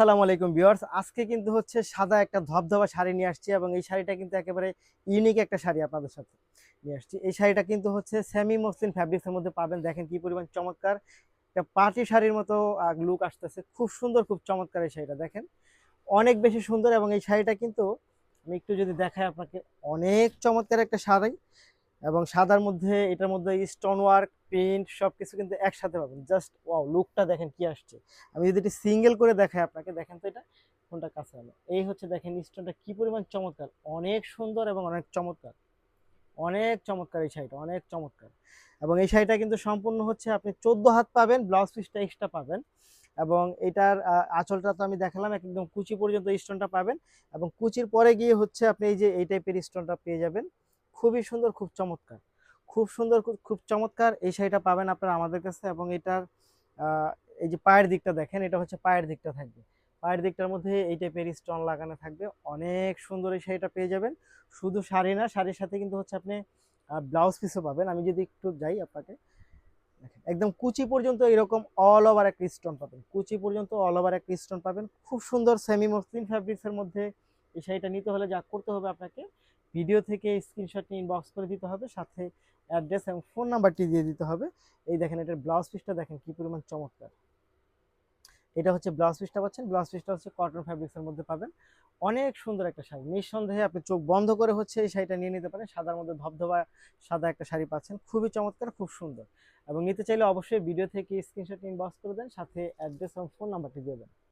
আসসালামু আলাইকুম ভিউয়ার্স, আজকে কিন্তু হচ্ছে সাদা একটা ধবধবা শাড়ি নিয়ে আসছি এবং এই শাড়িটা কিন্তু একেবারে ইউনিক একটা শাড়ি আপনাদের সাথে নিয়ে আসছি। এই শাড়িটা কিন্তু হচ্ছে সেমি মসলিন ফ্যাব্রিক্সের মধ্যে পাবেন। দেখেন কি পরিমাণ চমৎকার একটা পার্টি শাড়ির মতো লুক আসতেছে। খুব সুন্দর, খুব চমৎকার এই শাড়িটা দেখেন, অনেক বেশি সুন্দর। এবং এই শাড়িটা কিন্তু আমি একটু যদি দেখাই আপনাকে, অনেক চমৎকার একটা শাড়ি এবং সাদার মধ্যে এটার মধ্যে স্টোন ওয়ার্ক প্রিন্ট সবকিছু কিন্তু একসাথে পাবেন। জাস্ট ওয়াও, লুকটা দেখেন কি আসছে। আমি যদি এটা সিঙ্গেল করে দেখাই আপনাকে, দেখেন তো এটা কোনটা কাছে হলো, এই হচ্ছে দেখেন স্টোনটা কি পরিমাণ চমৎকার, অনেক সুন্দর এবং অনেক চমৎকার, অনেক চমৎকার এই শাড়িটা, অনেক চমৎকার। এবং এই শাড়িটা কিন্তু সম্পূর্ণ হচ্ছে আপনি 14 হাত পাবেন, ব্লাউজ পিসটা এক্সট্রা পাবেন। এবং এটার আঁচলটা তো আমি দেখালাম, একদম কুচি পর্যন্ত স্টোনটা পাবেন। এবং কুচির পরে গিয়ে হচ্ছে আপনি এই যে এই টাইপের স্টোনটা পেয়ে যাবেন। খুবই সুন্দর, খুব চমৎকার, খুব সুন্দর, খুব চমৎকার এই শাড়িটা পাবেন আপনারা আমাদের কাছে। এবং এটার আহ, এই যে পায়ের দিকটা দেখেন, এটা হচ্ছে পায়ের দিকটা থাকবে, পায়ের দিকটার মধ্যে এই টাইপের স্টোন লাগানো থাকবে। অনেক সুন্দর এই শাড়িটা পেয়ে যাবেন। শুধু শাড়ি না, শাড়ির সাথে কিন্তু হচ্ছে আপনি ব্লাউজ পিসও পাবেন। আমি যদি একটু যাই আপনাকে, দেখেন একদম কুচি পর্যন্ত এরকম অল ওভার একটা স্টোন পাবেন, কুচি পর্যন্ত অল ওভার একটা স্টোন পাবেন। খুব সুন্দর সেমি মসলিন ফ্যাব্রিক্স এর মধ্যে এই শাড়িটা নিতে হলে যা করতে হবে আপনাকে, ভিডিও থেকে স্ক্রিনশট নিয়ে ইনবক্স করে দিতে হবে, সাথে অ্যাড্রেস এবং ফোন নাম্বারটি দিয়ে দিতে হবে। এই দেখেন এটার ব্লাউজ পিসটা দেখেন কি পরিমাণ চমৎকার। এটা হচ্ছে ব্লাউজ পিসটা পাচ্ছেন, ব্লাউজ পিসটা হচ্ছে কটন ফ্যাব্রিক্স এর মধ্যে পাবেন। অনেক সুন্দর একটা শাড়ি, নিঃসন্দেহে আপনি চোখ বন্ধ করে হচ্ছে এই শাড়িটা নিয়ে নিতে পারেন। সাদার মধ্যে ধবধবা সাদা একটা শাড়ি পাচ্ছেন, খুবই চমৎকার, খুব সুন্দর। এবং নিতে চাইলে অবশ্যই ভিডিও থেকে স্ক্রিনশট ইনবক্স করে দেন, সাথে অ্যাড্রেস এবং ফোন নাম্বারটি দিয়ে দেন।